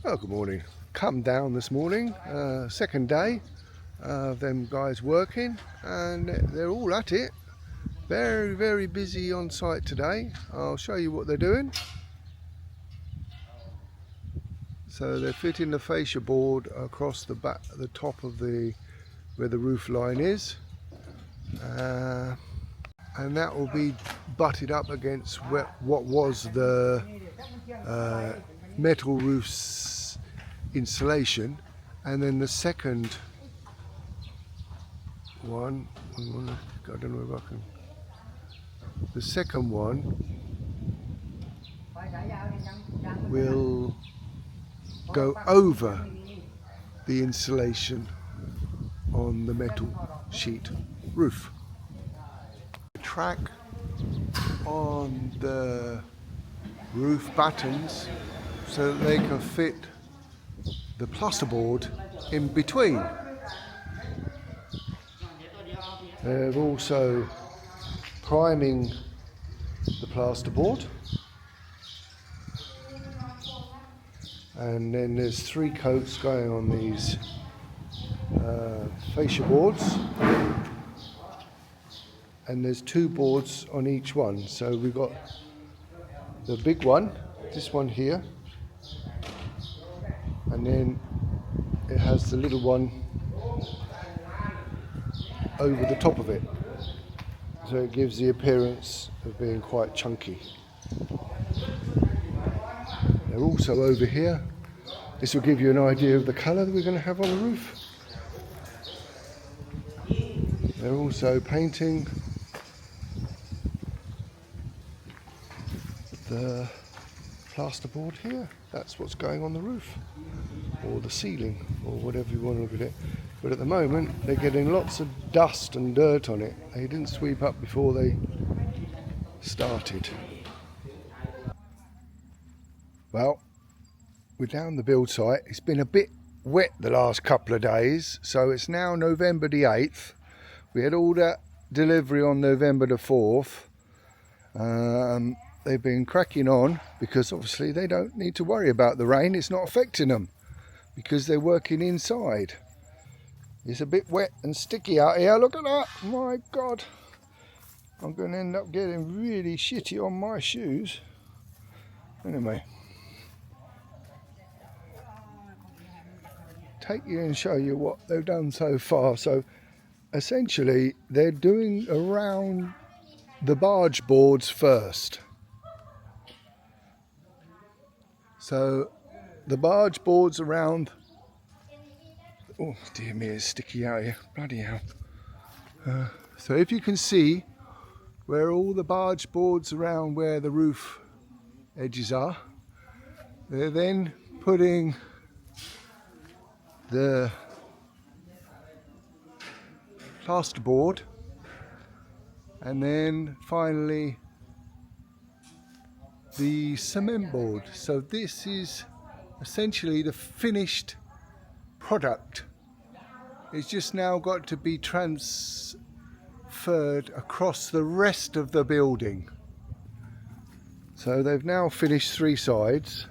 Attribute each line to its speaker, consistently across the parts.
Speaker 1: Oh, good morning. Come down this morning, second day of them guys working, and they're all at it. Very busy on site today. I'll show you what they're doing. So they're fitting the fascia board across the back, the top of where the roof line is, and that will be butted up against what was the metal roof's insulation. And then the second one, I don't know if I can. The second one will go over the insulation on the metal sheet roof. The track on the roof battens so that they can fit the plasterboard in between. They're also priming the plasterboard, and then there's 3 coats going on these fascia boards, and there's 2 boards on each one. So we've got the big one, this one here, and then it has the little one over the top of it, so it gives the appearance of being quite chunky. They're also over here. This will give you an idea of the colour that we're going to have on the roof. They're also painting the plasterboard here. That's what's going on the roof, or the ceiling, or whatever you want to look at it. But at the moment they're getting lots of dust and dirt on it. They didn't sweep up before they started. Well, we're down the build site. It's been a bit wet the last couple of days, so it's now November the 8th. We had all that delivery on November the 4th. They've been cracking on because obviously they don't need to worry about the rain. It's not affecting them because they're working inside. It's a bit wet and sticky out here. Look at that. My God. I'm going to end up getting really shitty on my shoes. Anyway. Take you and show you what they've done so far. So essentially they're doing around the barge boards first. So the barge boards around. Oh dear me, it's sticky out here. Bloody hell. So if you can see where all the barge boards around where the roof edges are, they're then putting the plasterboard, and then finally the cement board. So this is essentially the finished product. It's just now got to be transferred across the rest of the building. So they've now finished 3 sides,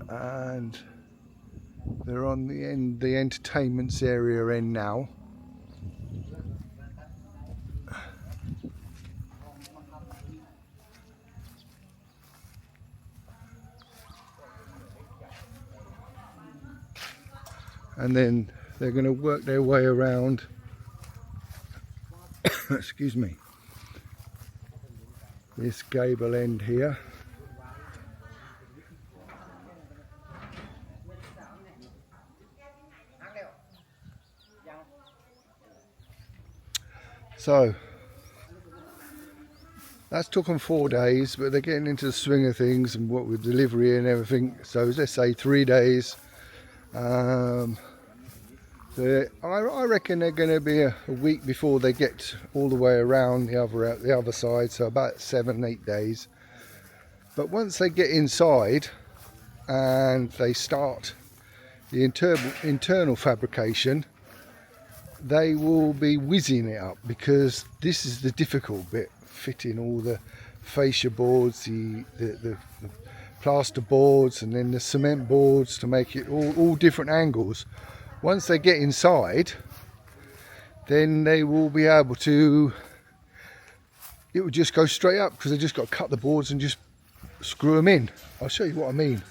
Speaker 1: and they're on the end, the entertainments area end now. And then they're going to work their way around excuse me, this gable end here. So that's took them 4 days, but they're getting into the swing of things and what with delivery and everything. So let's say 3 days. I reckon they're going to be a week before they get all the way around the other side, so about 7-8 days. But once they get inside and they start the internal fabrication, they will be whizzing it up, because this is the difficult bit, fitting all the fascia boards, the plaster boards, and then the cement boards to make it all different angles. Once they get inside, then they will be able to, it will just go straight up because they just got to cut the boards and just screw them in. I'll show you what I mean.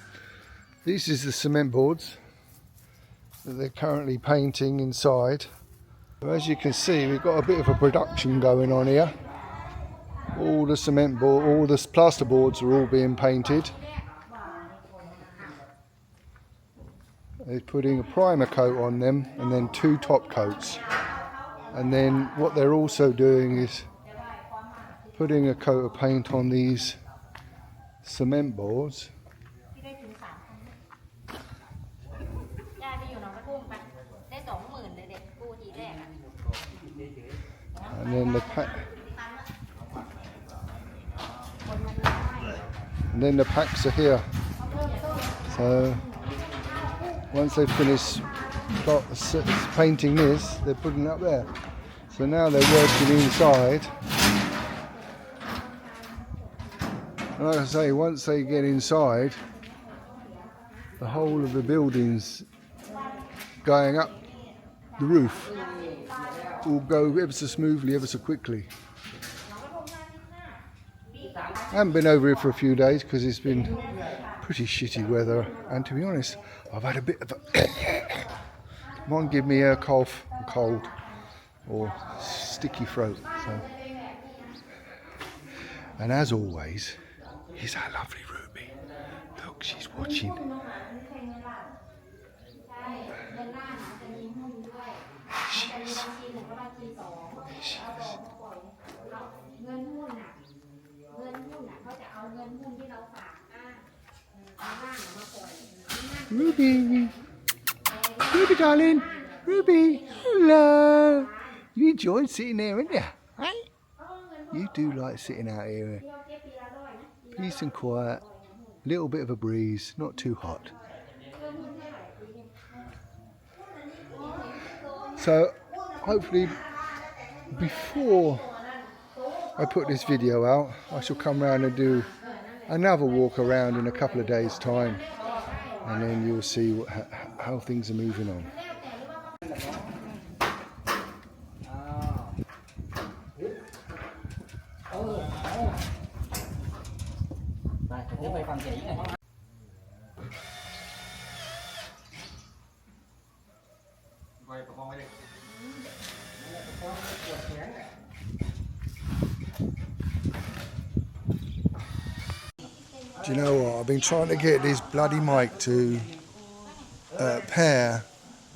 Speaker 1: This is the cement boards that they're currently painting inside. So as you can see, we've got a bit of a production going on here. All the cement board, all the plaster boards are all being painted. They're putting a primer coat on them and then 2 top coats. And then what they're also doing is putting a coat of paint on these cement boards. And then the packs are here. So once they finish painting this, they're putting it up there. So now they're working inside. And like I say, once they get inside, the whole of the building's going up the roof will go ever so smoothly, ever so quickly. I haven't been over here for a few days because it's been pretty shitty weather, and to be honest, I've had a bit of a might give me a cough, a cold, or sticky throat. So. And as always, here's our lovely Ruby. Look, she's watching. She is. She is. Ruby, Ruby darling, Ruby, hello. You enjoyed sitting there, didn't you? Hey? You do like sitting out here. Peace and quiet, a little bit of a breeze, not too hot. So hopefully before I put this video out, I shall come round and do another walk around in a couple of days' time, and then you'll see how things are moving on. Do you know what? I've been trying to get this bloody mic to pair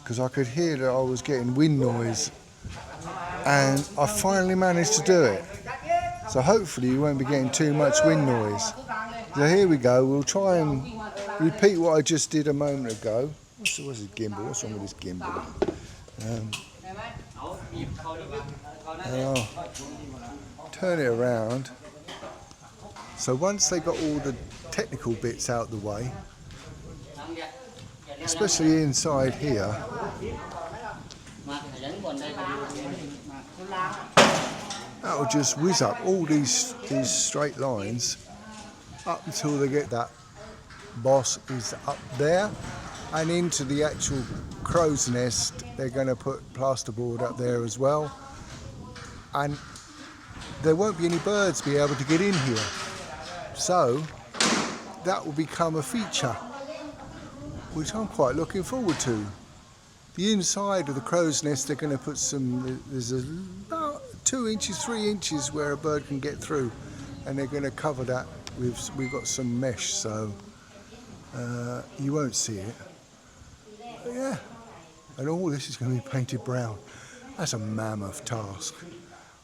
Speaker 1: because I could hear that I was getting wind noise, and I finally managed to do it. So hopefully you won't be getting too much wind noise. So here we go. We'll try and repeat what I just did a moment ago. What's this gimbal? What's wrong with this gimbal? And I'll turn it around. So once they got all the technical bits out the way, especially inside here, that will just whiz up all these straight lines up until they get that boss is up there, and into the actual crow's nest they're going to put plasterboard up there as well, and there won't be any birds be able to get in here. So that will become a feature, which I'm quite looking forward to. The inside of the crow's nest, they're going to put some, there's about 2 inches, 3 inches where a bird can get through, and they're going to cover that with, we've got some mesh, so you won't see it. But yeah, and all this is going to be painted brown. That's a mammoth task.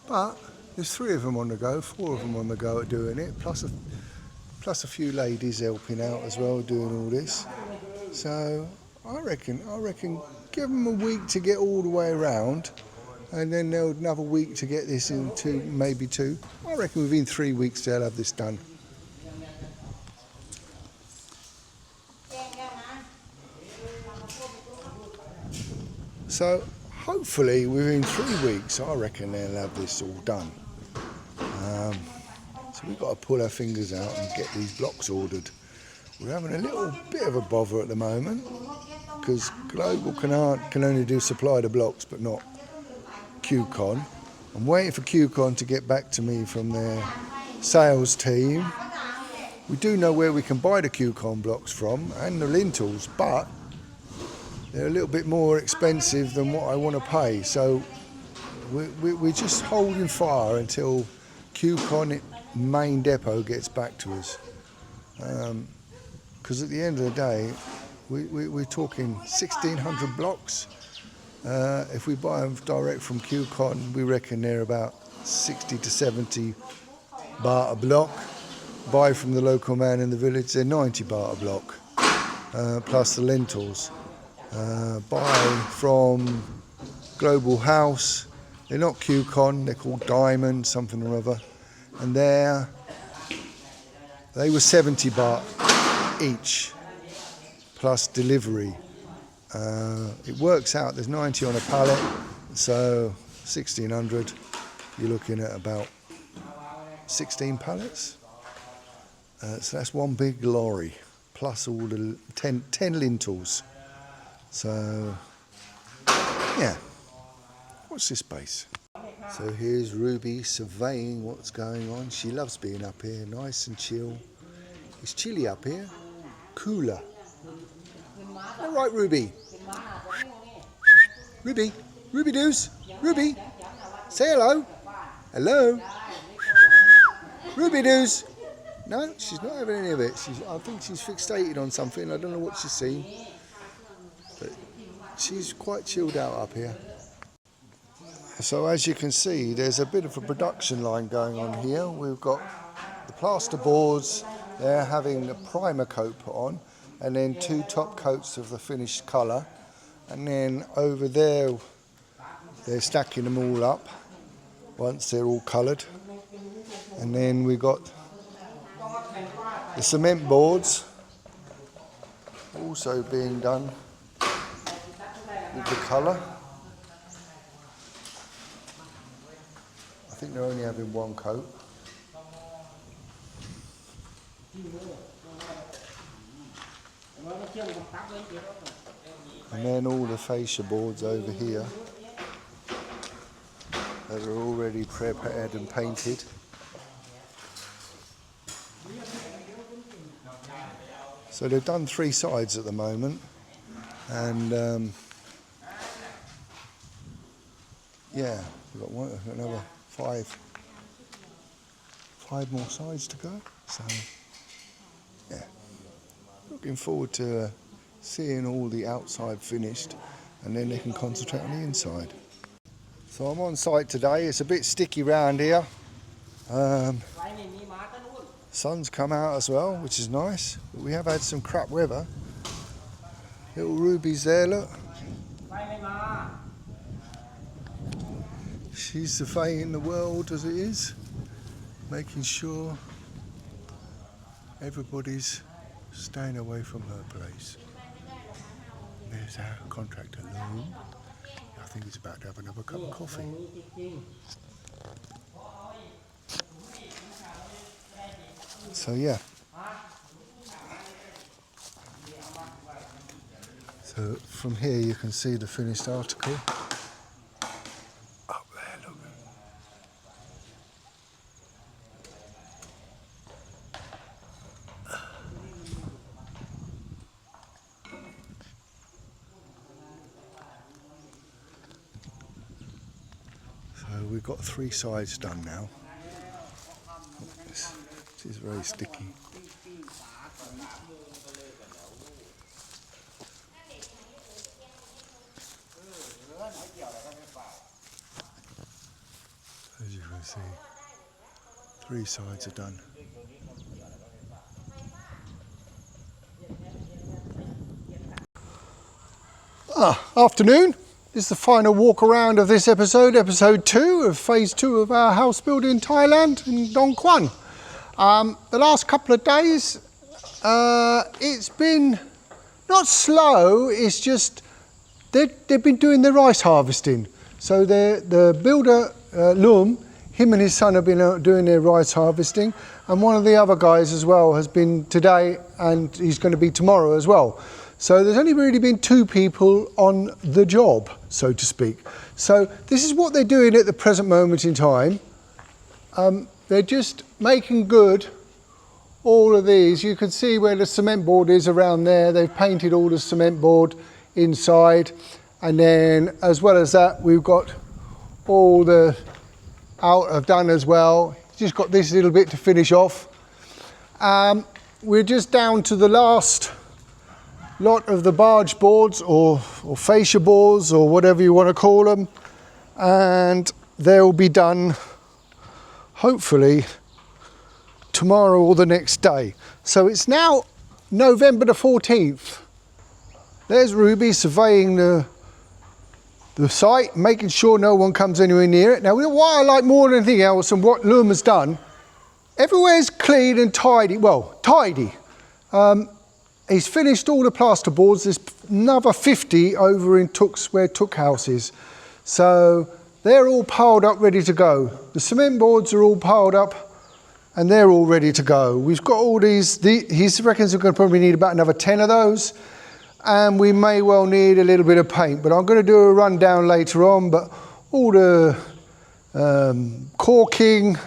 Speaker 1: But there's 3 of them on the go, 4 of them on the go at doing it, plus a few ladies helping out as well, doing all this. So I reckon give them a week to get all the way around, and then they'll another week to get this into, maybe 2. I reckon within 3 weeks they'll have this done. So hopefully within 3 weeks, I reckon they'll have this all done. So So we've got to pull our fingers out and get these blocks ordered. We're having a little bit of a bother at the moment because Global can only do supply the blocks but not QCon. I'm waiting for QCon to get back to me from their sales team. We do know where we can buy the QCon blocks from and the lintels, but they're a little bit more expensive than what I want to pay. So we're just holding fire until QCon main depot gets back to us. Because at the end of the day, we're talking 1,600 blocks. If we buy them direct from QCon, we reckon they're about 60 to 70 baht a block. Buy from the local man in the village, they're 90 baht a block, plus the lentils. Buy from Global House, they're not QCon, they're called Diamond, something or other. And they were 70 baht each, plus delivery. It works out, there's 90 on a pallet, so 1,600, you're looking at about 16 pallets. So that's one big lorry, plus all the 10 lintels. So, yeah, watch this space. So here's Ruby surveying what's going on. She loves being up here, nice and chill. It's chilly up here, cooler. All right, Ruby. Ruby doos, Ruby, say hello. Hello. Ruby doos. No, she's not having any of it. I think she's fixated on something. I don't know what she's seen. But she's quite chilled out up here. So as you can see, there's a bit of a production line going on here. We've got the plaster boards. They're having a primer coat put on. And then 2 top coats of the finished colour. And then over there, they're stacking them all up once they're all coloured. And then we've got the cement boards also being done with the colour. I think they're only having 1 coat. And then all the fascia boards over here that are already prepared and painted. So they've done 3 sides at the moment, and yeah, we've got another 5 more sides to go. So yeah, looking forward to seeing all the outside finished, and then they can concentrate on the inside. So I'm on site today. It's a bit sticky round here. Sun's come out as well, which is nice, but we have had some crap weather. Little Ruby's there, look. She's surveying the world as it is, making sure everybody's staying away from her place. There's our contractor, Loom. I think he's about to have another cup of coffee. So yeah. So from here you can see the finished article. Up there, look. So we've got 3 sides done now. This is very sticky. As you can see, 3 sides are done. Afternoon. This is the final walk around of this episode, episode 2 of phase 2 of our house building in Thailand, in Dong Quan. The last couple of days, it's been not slow, it's just they've been doing the rice harvesting. So the builder, Lum, Him and his son have been out doing their rice harvesting, and one of the other guys as well has been today, and he's going to be tomorrow as well. So there's only really been 2 people on the job, so to speak. So this is what they're doing at the present moment in time. They're just making good all of these. You can see where the cement board is around there. They've painted all the cement board inside, and then as well as that, we've got all the out done as well. Just got this little bit to finish off. We're just down to the last lot of the barge boards or fascia boards or whatever you want to call them, and they'll be done hopefully tomorrow or the next day. So it's now November the 14th. There's Ruby surveying the site, making sure no one comes anywhere near it. Now, what I like more than anything else, and what Loom has done, everywhere's clean and tidy. Well, tidy. He's finished all the plaster boards. There's another 50 over in Took's, where Took House is. So they're all piled up, ready to go. The cement boards are all piled up, and they're all ready to go. We've got all these. He reckons we're going to probably need about another 10 of those. And we may well need a little bit of paint, but I'm going to do a rundown later on. But all the caulking,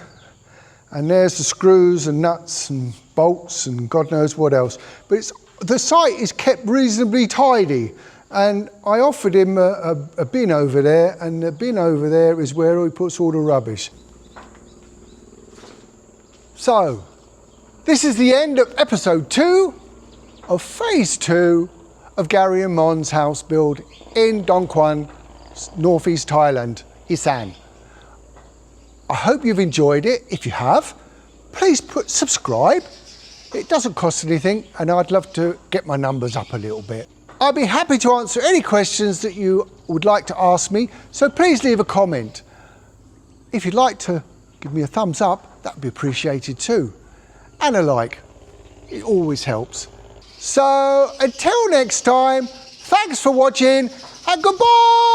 Speaker 1: and there's the screws and nuts and bolts and God knows what else. But the site is kept reasonably tidy, and I offered him a bin over there, and the bin over there is where he puts all the rubbish. So this is the end of episode 2 of phase 2 of Gary and Mon's house build in Dongquan, northeast Thailand, Isan. I hope you've enjoyed it. If you have, please subscribe. It doesn't cost anything, and I'd love to get my numbers up a little bit. I'd be happy to answer any questions that you would like to ask me, so please leave a comment. If you'd like to give me a thumbs up, that would be appreciated too. And a like, it always helps. So until next time, thanks for watching and goodbye!